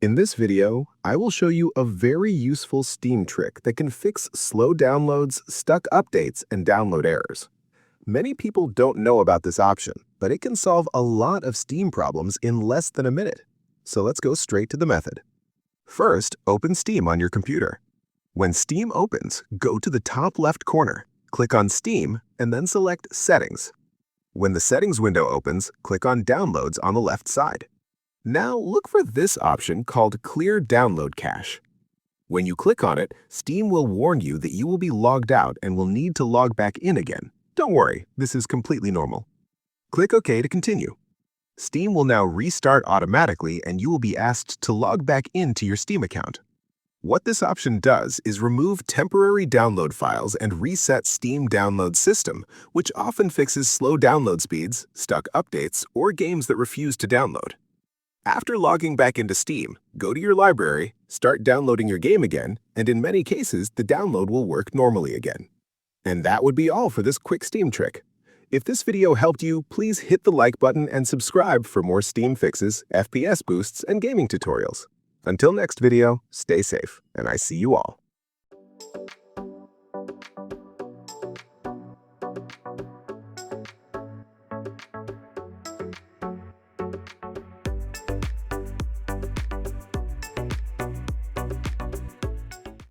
In this video, I will show you a very useful Steam trick that can fix slow downloads, stuck updates, and download errors. Many people don't know about this option, but it can solve a lot of Steam problems in less than a minute. So let's go straight to the method. First, open Steam on your computer. When Steam opens, go to the top left corner, click on Steam, and then select Settings. When the Settings window opens, click on Downloads on the left side. Now look for this option called Clear Download Cache. When you click on it, Steam will warn you that you will be logged out and will need to log back in again. Don't worry, this is completely normal. Click OK to continue. Steam will now restart automatically and you will be asked to log back into your Steam account. What this option does is remove temporary download files and reset Steam download system, which often fixes slow download speeds, stuck updates, or games that refuse to download. After logging back into Steam, go to your library, start downloading your game again, and in many cases, the download will work normally again. And that would be all for this quick Steam trick. If this video helped you, please hit the like button and subscribe for more Steam fixes, FPS boosts, and gaming tutorials. Until next video, stay safe, and I see you all.